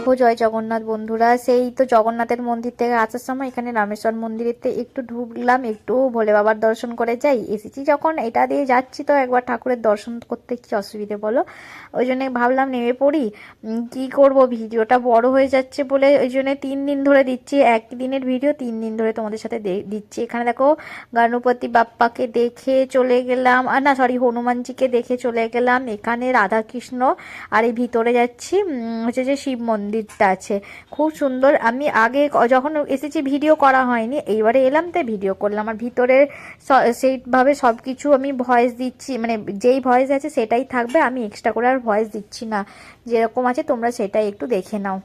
ও জয় জগন্নাথ বন্ধুরা, সেই তো জগন্নাথের মন্দির থেকে আসার সময় এখানে রামেশ্বর মন্দিরেতে একটু ঢুকলাম, একটু ভোলে বাবার দর্শন করে যাই। এসেছি যখন এটা দিয়ে যাচ্ছি তো একবার ঠাকুরের দর্শন করতে কি অসুবিধে বলো, ওই জন্য ভাবলাম নেমে পড়ি। কি করব, ভিডিওটা বড় হয়ে যাচ্ছে বলে ওই জন্য 3 দিন ধরে দিচ্ছি, একদিনের ভিডিও 3 দিন ধরে তোমাদের সাথে দিচ্ছি। এখানে দেখো গণপতি বাপ্পাকে দেখে চলে গেলাম, আর না সরি হনুমানজিকে দেখে চলে গেলাম। এখানে রাধাকৃষ্ণ আর এই ভিতরে যাচ্ছি হচ্ছে যে শিব মন্দিরটা আছে, খুব সুন্দর। আমি আগে যখন এসেছি ভিডিও করা হয়নি, এইবারে এলাম তাই ভিডিও করলাম। আর ভিতরে সেইভাবে সব কিছু আমি ভয়েস দিচ্ছি, মানে যেই ভয়েস আছে সেটাই থাকবে, আমি এক্সট্রা করে আর ভয়েস দিচ্ছি না, যেরকম আছে তোমরা সেটাই একটু দেখে নাও।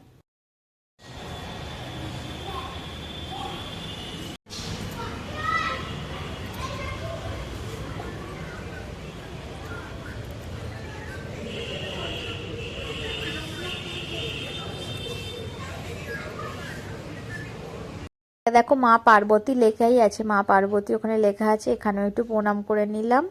দেখো মা পার্বতী লেখাই আছে, মা পার্বতী ওখানে লেখা আছে, এখানেও একটু প্রণাম করে নিলাম।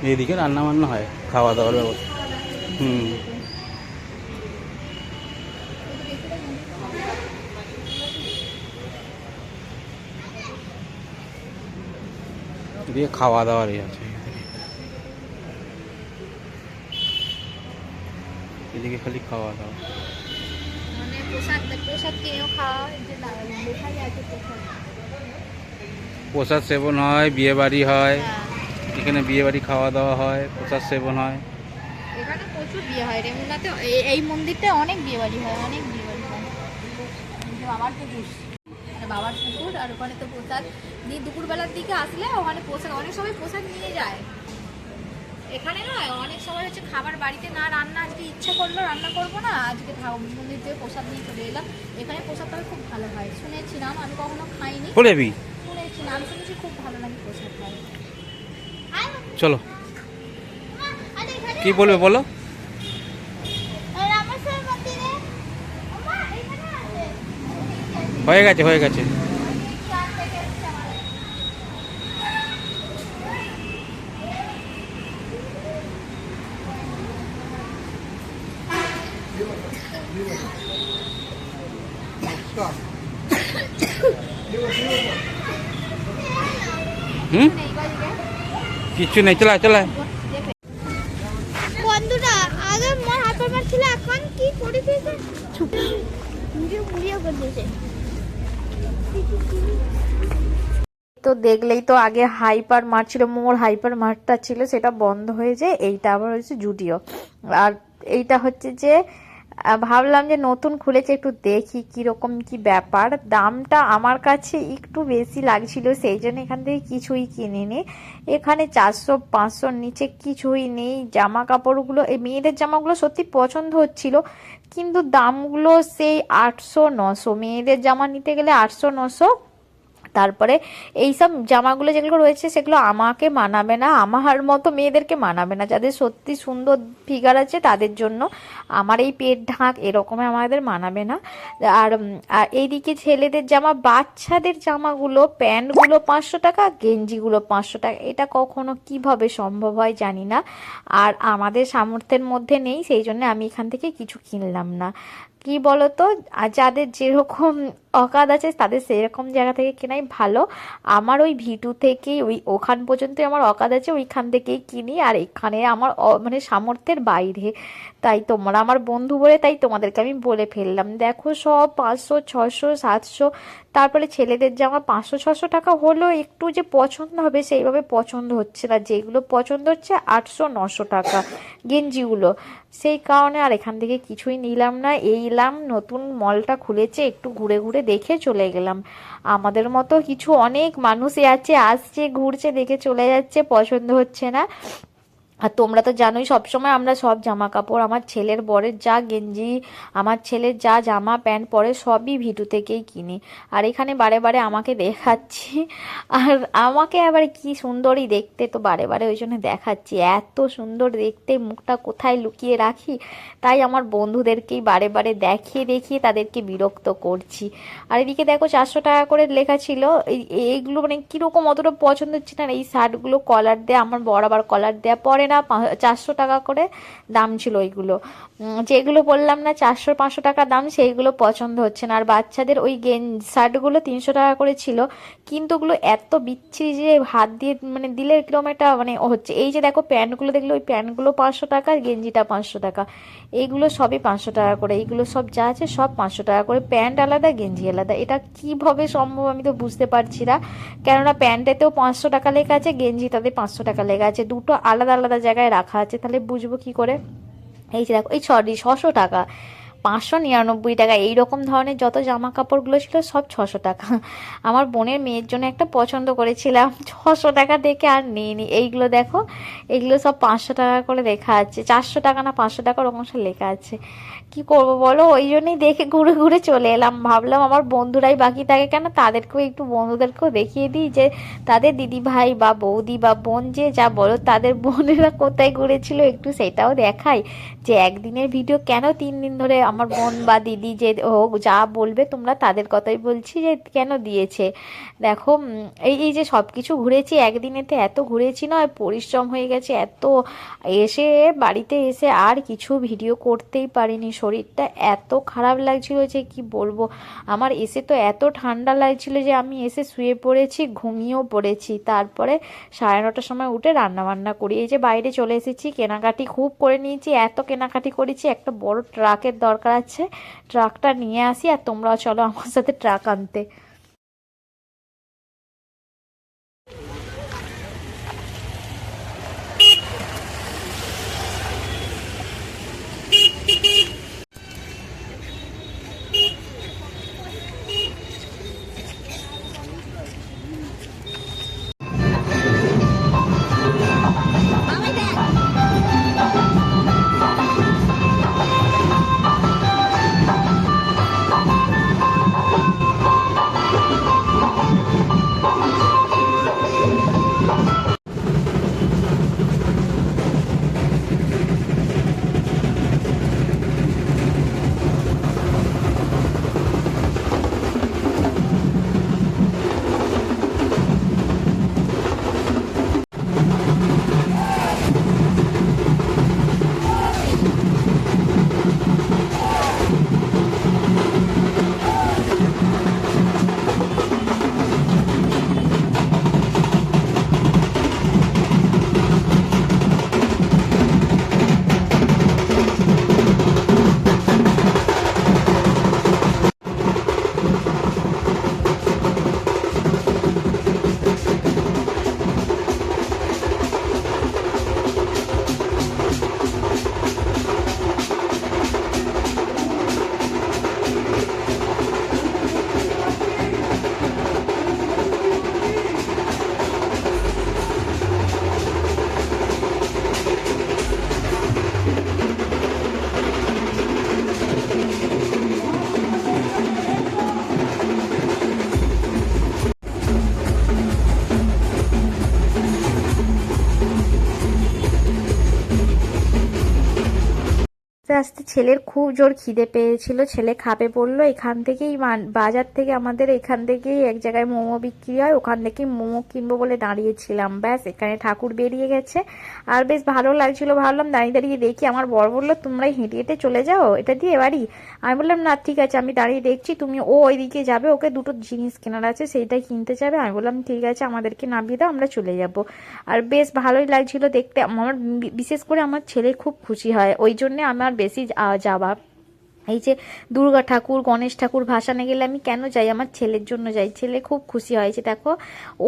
এইদিকে রান্না বান্না হয়, খাওয়া দাওয়ার ব্যবস্থা। এদিকে খাওয়া দাওয়ারই আছে, এদিকে খালি খাওয়া দাওয়া, মানে প্রসাদ কিনেও খাওয়া, যে লেখাই আছে প্রসাদ। প্রসাদ সেবন হয়, বিয়ে বাড়ি হয়, এখানে বিয়ে বাড়ি খাওয়া দাওয়া হয়, প্রসাদ সেবন হয়। এখানে প্রচুর বিয়ে হয়, রেমুনাতে এই মন্দিরটা অনেক বিয়ে বাড়ি হয়, অনেক বিয়ে বাড়ি হয়। বাবার পুকুর, বাবার পুকুর, আর ওখানে তো প্রসাদ দিয়ে দুপুরবেলার দিকে আসলে ওখানে প্রসাদ, অনেক সময় প্রসাদ নিয়ে যায়। এখানে নয়, অনেক সময় হচ্ছে খাবার বাড়িতে না রান্না, আজকে ইচ্ছে করলো রান্না করবো না, আজকে মন্দির থেকে প্রসাদ নিয়ে চলে এলাম। এখানে প্রসাদটা খুব ভালো হয়, শুনেছিলাম, আমি কখনো খাইনি, শুনেছি, নাম শুনেছি, খুব ভালো লাগে প্রসাদ হয়। চলো, কি বলবে বলো। হয়ে গেছে, হয়ে গেছে। কিছু নেই, চলা চলা। বন্ধুরা আগে মোর হাতের মার ছিল, এখন কি করে দিয়েছে, ভিডিও পুরিয়া করে দিয়েছে। তো দেখলেই তো, আগে হাইপার মার্ট ছিল, মোর হাইপার মার্টটা ছিল, সেটা বন্ধ হয়ে যায়, এইটা আবার হচ্ছে জুডিও। আর এইটা হচ্ছে যে ভাবলাম যে নতুন খুলেছে, একটু দেখি কিরকম কি ব্যাপার। দামটা আমার কাছে একটু বেশি লাগছিল, সেই জন্য এখান থেকে কিছুই কিনিনি। এখানে 400-500 নিচে কিছুই নেই। জামা কাপড়গুলো, এই মেয়েদের জামাগুলো সত্যি পছন্দ হচ্ছিল, কিন্তু দামগুলো সেই 800-900, মেয়েদের জামা নিতে গেলে 800-900। তারপরে এইসব জামাগুলো যেগুলো রয়েছে সেগুলো আমাকে মানাবে না, আমার মতো মেয়েদেরকে মানাবে না, যাদের সত্যি সুন্দর ফিগার আছে তাদের জন্য। আমার এই পেট ঢাক এরকম আমাদের মানাবে না। আর এইদিকে ছেলেদের জামা, বাচ্চাদের জামাগুলো, প্যান্টগুলো 500 টাকা, গেঞ্জিগুলো 500 টাকা, এটা কখনো কিভাবে সম্ভব হয় জানি না। আর আমাদের সামর্থ্যের মধ্যে নেই, সেই জন্য আমি এখান থেকে কিছু কিনলাম না। কি বলতো, যাদের যেরকম অকাদ আছে তাদের সেরকম জায়গা থেকে কেনাই ভালো। আমার ওই ভিটু থেকেই, ওখান পর্যন্তই আমার অকাদ আছে, ওইখান থেকেই কিনি। আর এখানে আমার মানে সামর্থ্যের বাইরে, তাই তোমরা আমার বন্ধু বলে তাই তোমাদেরকে আমি বলে ফেললাম। দেখো সব 500, 600, 700, তারপরে ছেলেদের জামা 500-600 টাকা হলেও একটু যে পছন্দ হবে সেইভাবে পছন্দ হচ্ছে না, যেগুলো পছন্দ হচ্ছে 800-900 টাকা গেঞ্জিগুলো। সেই কারণে আর এখান থেকে কিছুই নিলাম না। এইলাম, নতুন মলটা খুলেছে, একটু ঘুরে ঘুরে দেখে চলে গেলাম। আমাদের মতো কিছু অনেক মানুষই আছে, আসছে ঘুরছে দেখে চলে যাচ্ছে, পছন্দ হচ্ছে না। আর তোমরা তো জানোই সবসময় আমরা সব জামা কাপড়, আমার ছেলের বরের যা গেঞ্জি, আমার ছেলের যা জামা প্যান্ট পরে সবই ভিটু থেকেই কিনি। আর এখানে বারে বারে আমাকে দেখাচ্ছি, আর আমাকে আবার কি সুন্দরই দেখতে, তো বারে বারে ওই জন্য দেখাচ্ছি, এত সুন্দর দেখতে, মুখটা কোথায় লুকিয়ে রাখি, তাই আমার বন্ধুদেরকেই বারে বারে দেখিয়ে দেখিয়ে তাদেরকে বিরক্ত করছি। আর এদিকে দেখো 400 টাকা করে লেখা ছিল। এইগুলো মানে কীরকম অতটা পছন্দ হচ্ছে না, এই শার্টগুলো কলার দেয়া, আমার বড় আবার কলার দেয়া পরে না, 400 টাকা করে দাম ছিল ওইগুলো। যেগুলো বললাম না 400-500 টাকা দাম, সেইগুলো পছন্দ হচ্ছে না। আর বাচ্চাদের ওই শার্টগুলো 300 টাকা করে ছিল, কিন্তু ওগুলো এত বিচ্ছিরি যে হাত দিয়ে মানে দিলে কিরকম একটা মানে হচ্ছে। এই যে দেখো প্যান্টগুলো দেখলে, ওই প্যান্টগুলো 500 টাকা, আর গেঞ্জিটা 500 টাকা, এইগুলো সবই 500 টাকা করে, এইগুলো সব যা আছে সব 500 টাকা করে, প্যান্ট আলাদা গেঞ্জি আলাদা। এটা কিভাবে সম্ভব আমি তো বুঝতে পারছি না, কেননা প্যান্টেতেও 500 টাকা লেখা আছে, গেঞ্জিটাতে 500 টাকা লেখা আছে, দুটো আলাদা আলাদা জায়গায় রাখা আছে, তাহলে বুঝবো কি করে। এই যে দেখো, এই 600 টাকা, 599 টাকা, এইরকম ধরনের যত জামা কাপড়গুলো ছিল সব 600 টাকা। আমার বোনের মেয়ের জন্য একটা পছন্দ করেছিলাম, 600 টাকা দেখে আর নিইনি। এইগুলো দেখো, এগুলো সব 500 টাকা করে লেখা আছে, 400 টাকা না 500 টাকা ওরকম সব লেখা আছে। কি করবো বলো, ওই জন্যই দেখে ঘুরে ঘুরে চলে এলাম। ভাবলাম আমার বন্ধুরাই বাকি থাকে কেন, তাদেরকেও একটু, বন্ধুদেরকেও দেখিয়ে দিই যে তাদের দিদি ভাই বা বৌদি বা বোন যে যা বলো, তাদের বোনেরা কোথায় ঘুরেছিল একটু সেটাও দেখাই। যে একদিনের ভিডিও কেন 3 দিন ধরে আমার বোন বা দিদি যে হোক যা বলবে তোমরা, তাদের কথাই বলছি যে কেন দিয়েছে। দেখো এই যে সব কিছু ঘুরেছি একদিনেতে, এত ঘুরেছি না, পরিশ্রম হয়ে গেছে এত। এসে বাড়িতে এসে আর কিছু ভিডিও করতেই পারিনি, শরীরটা এত খারাপ লাগছিল যে কি বলবো। আমার এসে তো এত ঠান্ডা লাগছিল যে আমি এসে শুয়ে পড়েছি, ঘুমিয়েও পড়েছি। তারপরে 9:30টার সময় উঠে রান্না বান্না করি। এই যে বাইরে চলে এসেছি, কেনাকাটি খুব করে নিয়েছি, এত কেনাকাটি করেছি, একটা বড় ট্রাকের দরকার আছে, ট্রাকটা নিয়ে আসি। আর তোমরাও চলো আমার সাথে ট্রাক আনতে। আস্তে আস্তে ছেলের খুব জোর খিদে পেয়েছিল, ছেলে খাবে বললো। এখান থেকেই বাজার থেকে, আমাদের এখান থেকেই এক জায়গায় মোমো বিক্রি হয়, ওখান থেকেই মোমো কিনবো বলে দাঁড়িয়েছিলাম। ব্যাস এখানে ঠাকুর বেরিয়ে গেছে, আর বেশ ভালো লাগছিল। ভাবলাম দাঁড়িয়ে দাঁড়িয়ে দেখি। আমার বর বললো তোমরাই হেঁটে হেঁটে চলে যাও এটা দিয়ে বাড়ি। আমি বললাম না ঠিক আছে, আমি দাঁড়িয়ে দেখছি, তুমি ও ওইদিকে যাবে, ওকে দুটো জিনিস কেনার আছে সেইটাই কিনতে যাবে। আমি বললাম ঠিক আছে, আমাদেরকে নামিয়ে দাও, আমরা চলে যাব। আর বেশ ভালোই লাগছিল দেখতে। আমার বিশেষ করে আমার ছেলে খুব খুশি হয়, ওই জন্যে আমার বেশি যাওয়া। এই যে দুর্গা ঠাকুর, গণেশ ঠাকুর ভাসানে গেলে আমি কেন যাই? আমার ছেলের জন্য যাই। ছেলে খুব খুশি হয়েছে, দেখো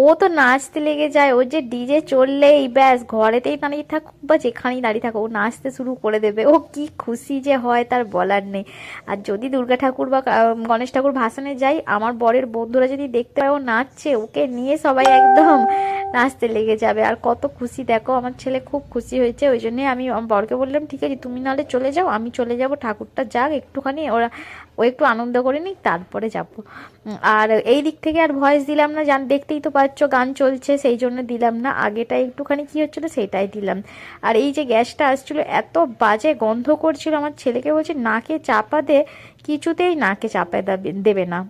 ও তো নাচতে লেগে যায়। ও যে ডিজে চললেই ব্যাস, ঘরেতেই দাঁড়িয়ে থাকুক বা যেখানেই দাঁড়িয়ে থাকুক, ও নাচতে শুরু করে দেবে। ও কি খুশি যে হয় তার বলার নেই। আর যদি দুর্গা ঠাকুর বা গণেশ ঠাকুর ভাসানে যাই, আমার বরের বন্ধুরা যদি দেখতে পায় ও নাচছে, ওকে নিয়ে সবাই একদম নাচতে লেগে যাবে। আর কত খুশি দেখো, আমার ছেলে খুব খুশি হয়েছে। ওই জন্যই আমি আমার বরকে বললাম ঠিক আছে তুমি নাহলে চলে যাও, আমি চলে যাব, ঠাকুরটা যাক একটুখানি, ও একটু আনন্দ করে নিক, তারপরে যাব। আর এই দিক থেকে আর ভয়েস দিলাম না, দেখতেই তো পাচ্ছ গান চলছে, সেই জন্য দিলাম না। আগেটা একটুখানি কি হচ্ছিল সেটাই দিলাম। আর এই যে গ্যাসটা আসছিল এত বাজে গন্ধ করছিল, আমার ছেলেকে বলছে নাকে চাপা দে, কিছুতেই নাকে চাপা দেবে না।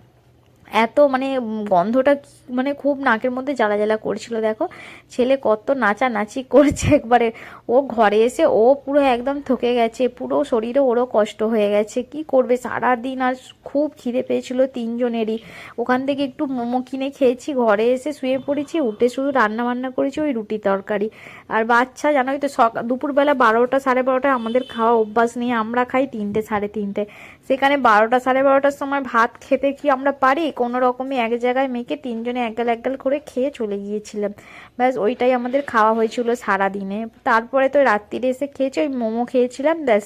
এত মানে গন্ধটা মানে খুব নাকের মধ্যে জ্বালা জ্বালা করছিল। দেখো ছেলে কত নাচানাচি করছে একবারে। ও ঘরে এসে ও পুরো একদম থকে গেছে, পুরো শরীরে ওরও কষ্ট হয়ে গেছে। কি করবে সারাদিন, আর খুব খিদে পেয়েছিল তিনজনেরই। ওখান থেকে একটু মোমো কিনে খেয়েছি, ঘরে এসে শুয়ে পড়েছি, উঠে শুধু রান্না বান্না করেছি ওই রুটি তরকারি। আর বাচ্চা জানোই তো, দুপুরবেলা 12টা 12:30 আমাদের খাওয়া অভ্যাস নিয়ে আমরা খাই 3টে 3:30। সেখানে 12টা 12:30টার সময় ভাত খেতে কি আমরা পারি? কোনো রকমই এক জায়গায় মেখে তিনজনে এক গাল করে খেয়ে চলে গিয়েছিলাম। ব্যাস ওইটাই আমাদের খাওয়া হয়েছিল সারাদিনে। তারপরে তো রাত্রিরে এসে খেয়েছি, ওই মোমো খেয়েছিলাম, ব্যাস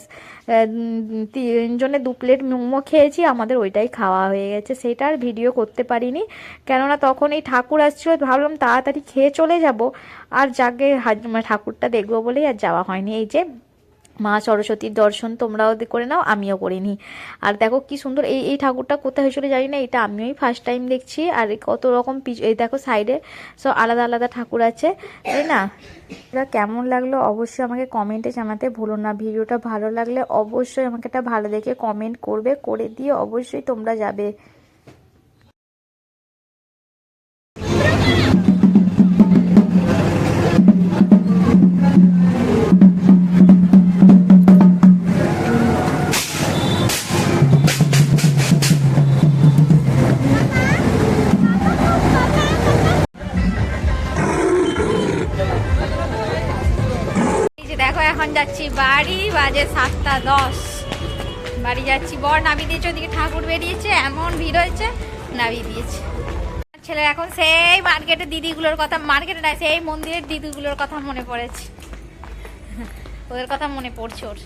তিনজনে 2 প্লেট মোমো খেয়েছি, আমাদের ওইটাই খাওয়া হয়ে গেছে। সেটা আর ভিডিও করতে পারিনি, কেননা তখন এই ঠাকুর আসছিল, ভাবলাম তাড়াতাড়ি খেয়ে চলে যাব, আর যাকে ঠাকুরটা দেখবো বলেই আর যাওয়া হয়নি। এই যে মা সরস্বতীর দর্শন তোমরাও করে নাও, আমিও করিনি। আর দেখো কি সুন্দর, এই ঠাকুরটা কোথায় হয়েছিল জানি না, এটা আমিও ফার্স্ট টাইম দেখছি। আর কত রকম এই দেখো সাইডে সব আলাদা আলাদা ঠাকুর আছে, তাই না? এটা কেমন লাগলো অবশ্যই আমাকে কমেন্টে জানাতে ভুলো না। ভিডিওটা ভালো লাগলে অবশ্যই আমাকে একটা ভালো দেখে কমেন্ট করবে, করে দিয়ে অবশ্যই তোমরা যাবে। দেখো এখন যাচ্ছি বাড়ি, বাজে 7:10, বাড়ি যাচ্ছি। বর নামিয়ে দিয়েছে, ওদিকে ঠাকুর বেরিয়েছে, এমন ভিড় হয়েছে, নামিয়ে দিয়েছে। ছেলে এখন সেই মার্কেটের দিদিগুলোর কথা, মার্কেটে না সেই মন্দিরের দিদিগুলোর কথা মনে পড়েছে, ওদের কথা মনে পড়ছে ওর।